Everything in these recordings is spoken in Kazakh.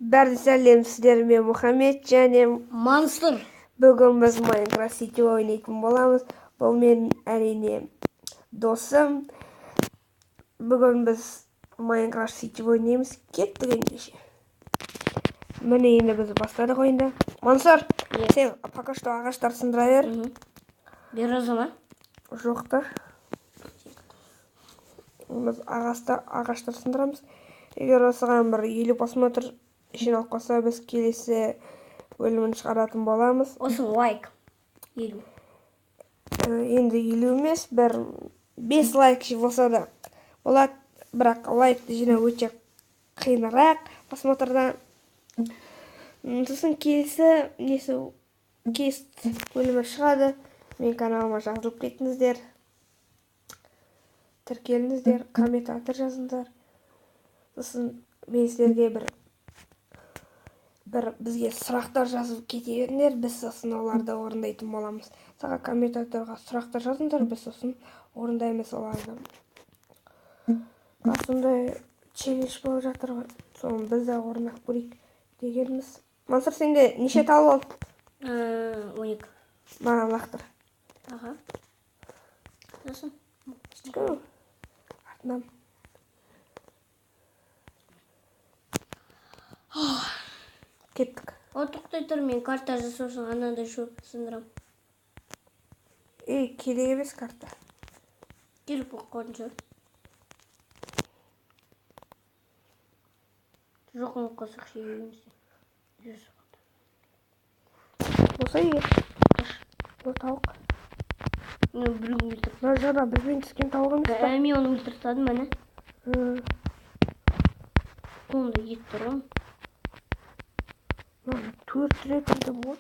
Бәрін сәлем, сіздермен Мұхаммед және Мансұр. Бүгін біз Майнкрафт Сити ойнайтын боламыз. Бұл менің әрине досым. Бүгін біз Майнкрафт Сити ойнаймыз. Кеттік ендеше. Міне енді біз бастадық ойында. Мансұр, сен пока что ағаштар сындыра бер. Бер ма? Жоқ та. Біз ағаштар сындырамыз. Егер осыған бір 50 просмотр жинап қалса, біз келесі бөлімін шығаратын боламыз. Осы лайк 50. Енді 50 емес, бір 5 лайк болса да болады, бірақ лайкты жинау өте қиынырақ просмотрдан. Сосын келесі бөлімі шығады. Мен каналыма жазылып кетіңіздер. Тіркеліңіздер, комментатор жазыңдар. Сосын мен сіздерге бір бізге сұрақтар жазып кете беріңдер, біз сосын оларды орындайтын боламыз. Саған комментаторға сұрақтар жазыңдар, біз сосын орындаймыз оларды. Сондай челлендж болып жатыр ғой. Соны біз де орындап көрейік дегенбіз. Мансұр, сенде неше тал болды? 12. Маған лақтыр. Аха. Сосын. Артынан. Кеттік. Тоқтай тұр, мен карта жасаушың анандай шөп сындырам. Керек емес карта. Келіп қойған шығар. Жоқын қосақ шегемізде. Болса егер. Бұл тауық. Бір өлтіріп. Жаңа бізбен түскен тауық емес па? Мен оны өлтіртадым, мәне. Қолымда ет тұр ғой. 4 рет өлді бұл.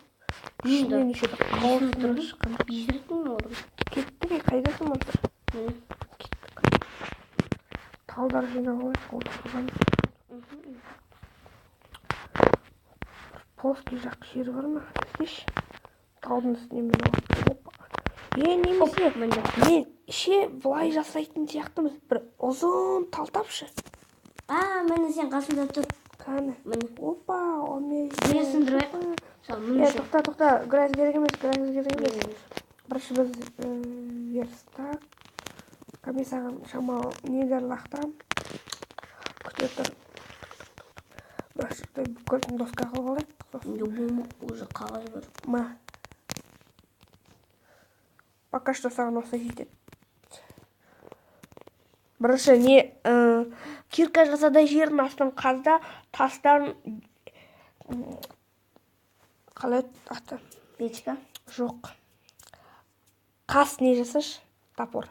Мен неше тауық тұрды шыққан. Езіреттің орын. Кеттік, қайдасың Мансұр? Кеттік. Талдар жинап алайық, ол тұрған. Плоский жақ жері бар ма? Іздеші. Таудың үстіне мен алып. Немесе мен былай жасайтын сияқтымыз. Бір ұзын тал тапшы. Мәне сен қасымда тұр. Қаны? Опа, омей. Мен сындырайық. Тоқта, грязь керек емес. Бірінші біз верстак. Комиссаған шамал недер лақтырам. Күте тұр. Бірінші бүкілдің доска қылғалайық. Бұл уже қағаз бар. Ма? Пока что саған осы жетеді. Бірінші кирка жасада жердің астын қазда, тастан қалай аты? Печка? Жоқ. Қас не жасаш? Топор.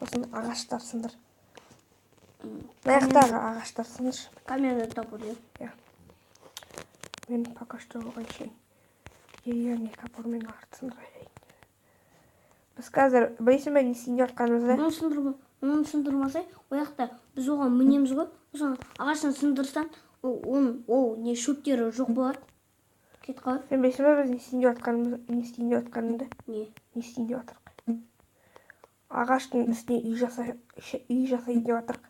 Сосын ағаштар сындыр. Аяқтағы ағаштар сындыр. Камерада топор дем. Мен пока что оған шейін деревянный топормен ағашты сындырайын. Біз қазір білесің бе не істейін жатқанымызды? Оны сындырмасай, ояқта біз оған мінеміз ғой. Сосын ағашын сындырсаң, ол не шөптері жоқ болады. Кет қалай? Сен білесің бе біз не істейін жатқанымды? Не істейін деп жатырық? Ағаштың үстіне үй жасайын деп жатырық.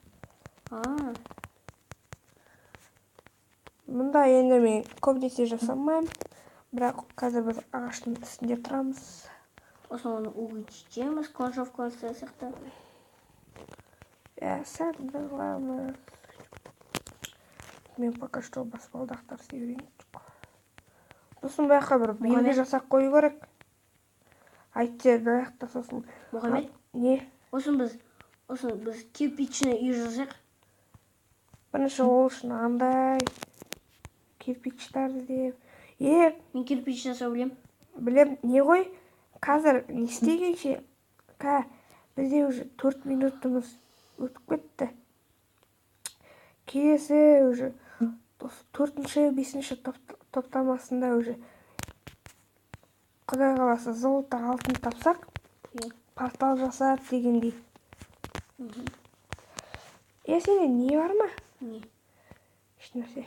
Мұнда енді мен көбінесе жасамаймын, бірақ қазір біз ағаштың үстінде тұрамыз. Сосын оны увеличимыз, коншовканы сияқты. Сәндіғамыз. Мен пока что баспалдақтар сеуірейін. Сосын бәйқа бір белгі жасақ қою керек. Айтте бәйқта сосын. Мұхаммед? Не? Осын біз кирпичный үй жасақ. Бірінші ол үшін андай кирпичтарды деп. Мен кирпич жасау білем. Білем, не ғой? Қазір не істегенше? Бізде уже 4 минутымыз өтіп кетті. Келесі уже 4-5 топтамасында уже Құдай қаласа золото алтын тапсақ, портал жасап дегендей. Сенде не бар ма? Не? Ешнәрсе.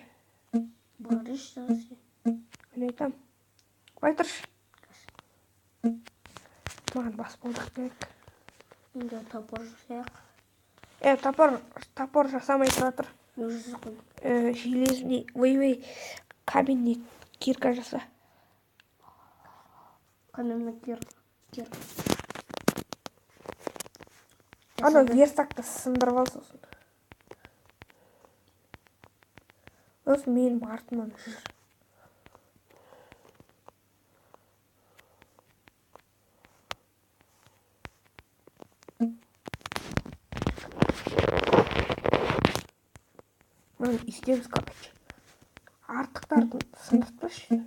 Бар ешнәрсе. Мен айтам. Бай тұршы. Маған баспалдақ керек. Енді топор жасайық. Топор жасамай тұра тұр. Мен уже жасап қойдым. Железный, ой, каменный кирка жаса. Каменный кир. Ана верстакты сындырып ал сосын. Сосын менің артымнан жүр. Мынаны істеміз, короче. Артықтарды сындыртпашы.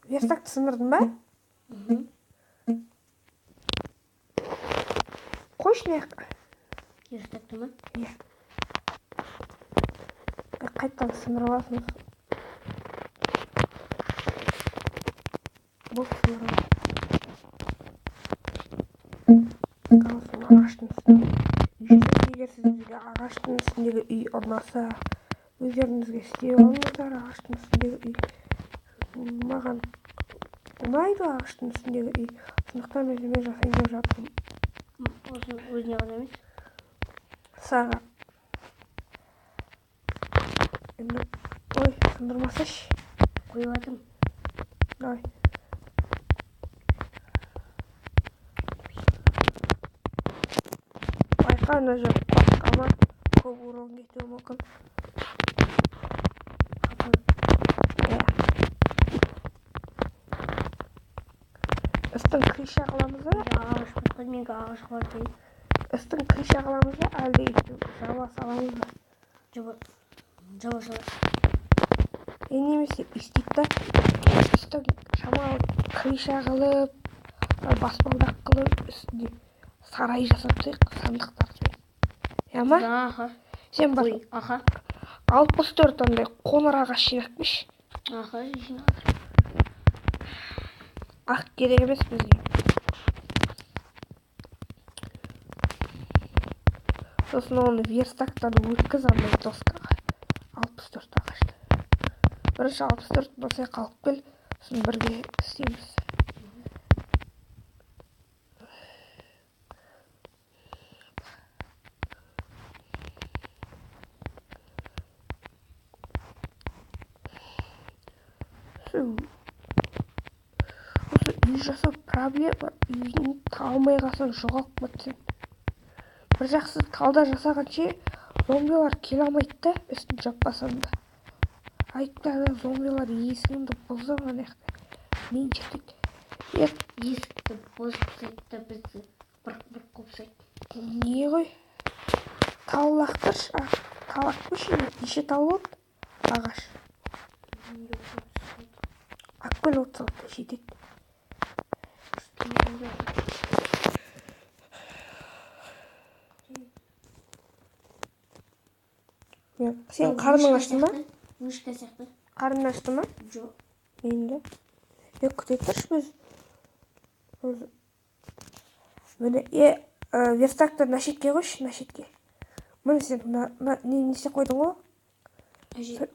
Верстакты сындырдың ба? Қойшы не жаққа. Верстакты ма? Иә. Қайтадан сындырып алсын. Бұл сындырып ал. Қалсын ағаштың үстінде. Егер сіздерге ағаштың үстіндегі үй ұнаса, өздеріңізге істей алыңыздар ағаштың үстіндегі үй. Маған ұнайды ағаштың үстіндегі үй. Сондықтан өзіме жасайын деп жатырмын. Өзіне ғана емес. Саған. Енді, ой, сындырмасашы. Қойып жатырмын. Давай. Байқа, ана жер қорқама, көп урон кетуі мүмкін. Иә. Үстін крыша қыламыз ба? Ағаш бітті, менгі ағаш бар дейді. Үстін крыша қыламыз ба? Әлде үйтіп жаба саламыз ба? Жаба саламыз. Немесе үстейді да, үстін шамалы крыша қылып, баспалдақ қылып, үстіне сарай жасап тастайық, сандықтар. Я ма? Аха. Сен бар. Аха. 64 андай қоңыр ағаш жинақпыш. Аха, жинақ. Ақ керек емес бізге. Сосын оны верстактан өткіз андай доскаға. 64 ағашты. Бірінші 64 болса қалып кел, сосын бірге істейміз. Осы үй жасау проблема. Үйін талмай қалсаң жоғалып кетсең. Бір жақсы талда жасағанше зомбилар келе алмайды да, үстін жаппасам да. Айттағы зомбилар есігімді бұзды ана жақта. Мен жетеді. Есікті бұзып тастайды, бізді бір қылып тастайды. Не ғой? Тал лақтыршы. Тал лақтыршы. Неше тал болды? Ағаш. Ақкөл 36 жетеді. Сен қарның ашты ма? Вышка сияқты. Қарның ашты ма? Жоқ. Енді. Күте тұршы біз. Міне, верстакты нашетке қойшы, нашетке. Міне сен не істеп қойдың ғой?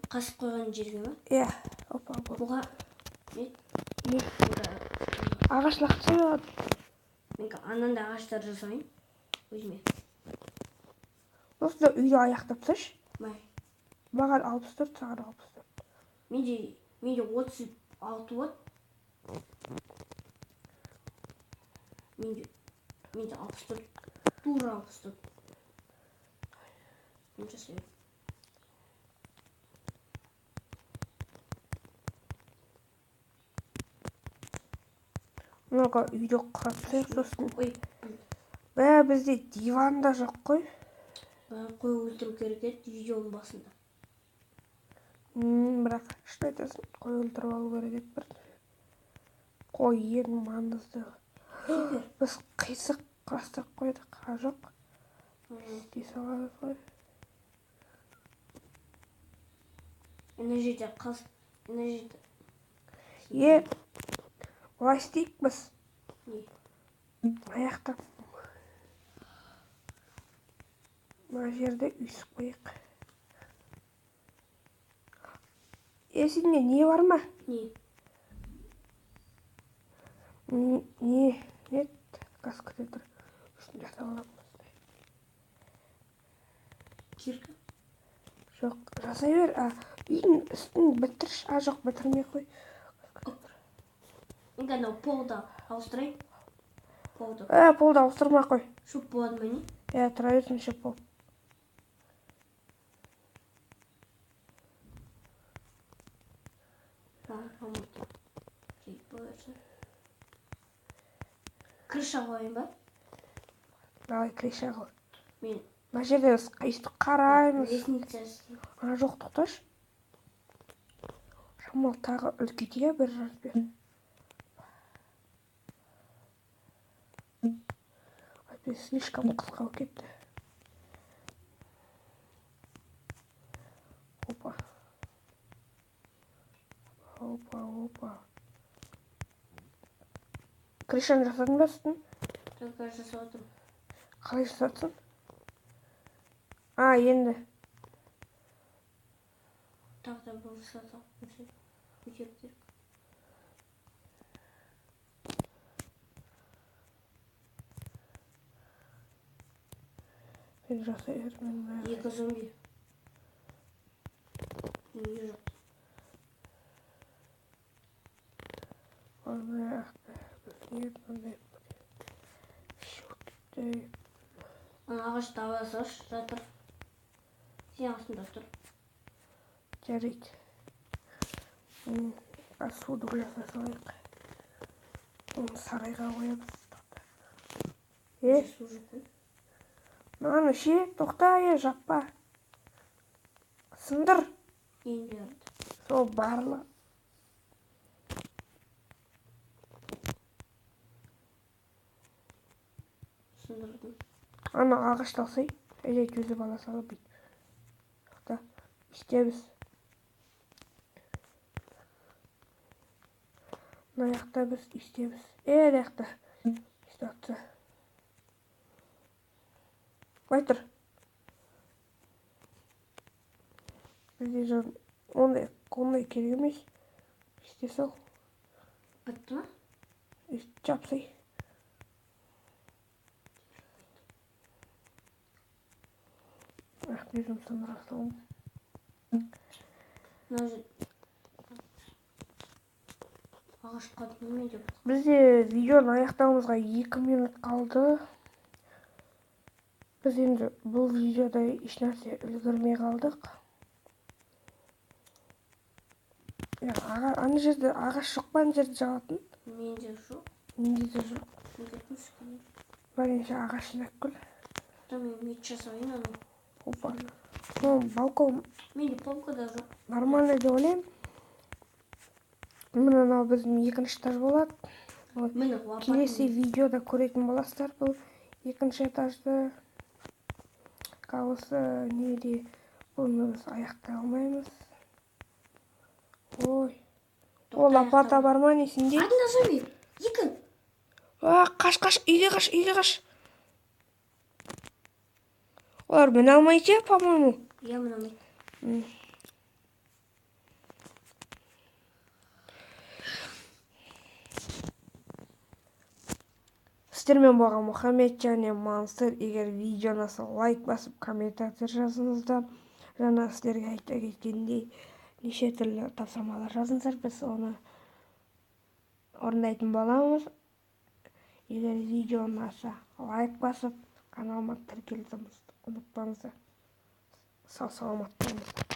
Қасып қойған жерге ма? Иә. Опа, бұға не? Ағаш лақтырсам болады. Мен ананда ағаштар жасайын өзіме. Осында үйді аяқтап тасташы. Май. Маған 64, саған 64. Менде 36 болады. Менде 64. Тура 64. Мен жасайын. Мынаға үйде құрап тастайық сосын. Ой. Бізде диван да жоқ қой. Қой өлтіру керек еді видеоның басында. Бірақ шын айтасың, қой өлтіріп алу керек еді бір. Қой ең маңызды. Біз қисық құрастырып қойдық, жоқ. Дей саламыз ғой. Ана жерде қаз, ана жерде. Олай істейік біз. Не? Аяқтап. Мына жерде үйсіп қойық. Сенде не бар ма? Не? Не? Газ күте тұр. Үстін жасап аламыз. Кирка? Жоқ, жасай бер. Үйдің үстін бітірші. Жоқ, бітірмей қой. Енді анау полды ауыстырайын. Полды. Полды ауыстырмай қой. Шөп болады ма не? Тұра берсін шөп болып. Крыша қойын ба? Давай, крыша қой. Мен Мына жерде өйстіп қараймыз. лестница істеймін. Жоқ, тоқташы. Шамал тағы үлкейтейя бір размер. Опять слишком қысқа кетті. Опа. Крышаны жасадың ба үстін? Только жасап отырмын. Қалай жасадың? Енді. Тағы да бұл жасап көтеріп керек. Мен жасай бермін. Екі зомби. Неге жоқ? Ағашты ауа салшы, жатыр. Сен астында тұр. Жарайды. Суды жасай салайық. Оны сарайға қоямыз. Су жоқ қой. Мынаны ше, тоқта, жаппа. Сындыр. Енді жарды. Сол барлы. Сындырдым. Ана ағашты алсай, әжей көзі бала салып бейт. Тоқта, істебіз. Мына жақта біз істебіз. Жақта. Істатты. Қой тұр. Бізде жан ондай керек емес. Істе сол. Бітті ма? Жапсай. Көзім сындыра салым. Ағашқа неме деп? Бізде видеоны аяқтауымызға 2 минут қалды. Біз енді бұл видеода еш нәрсе үлгермей қалдық. Ана жерде ағаш жоқ па, ана жерде жағатын? Менде жоқ. Менде де жоқ. Бәрінше ағашын әккіл. Мен мет жасайын аны. Опа. Балкон. Менде полка да жоқ. Нормально деп ойлаймын. Мынау біздің екінші этаж болады. Келесі видеода көретін боласыздар бұл екінші этажды. Осы неде бұны біз аяқтай алмаймыз. Ой. Ол лопата бар ма несінде? Артында зомби. Екі. Қаш, үйге қаш. Олар міне алмайды, по-моему. Я міне алмайды. Сіздермен болған Мұхаммед және Мансұр. Егер видеоны лайк басып, комментатор жазыңыздар. Жаңа сіздерге айта кеткендей неше түрлі тапсырмалар жазыңыздар. Біз оны орындайтын боламыз. Егер видео ұнаса, лайк басып, каналыма тіркелуді ұмытпаңыздар. Сау саламат болыңыздар.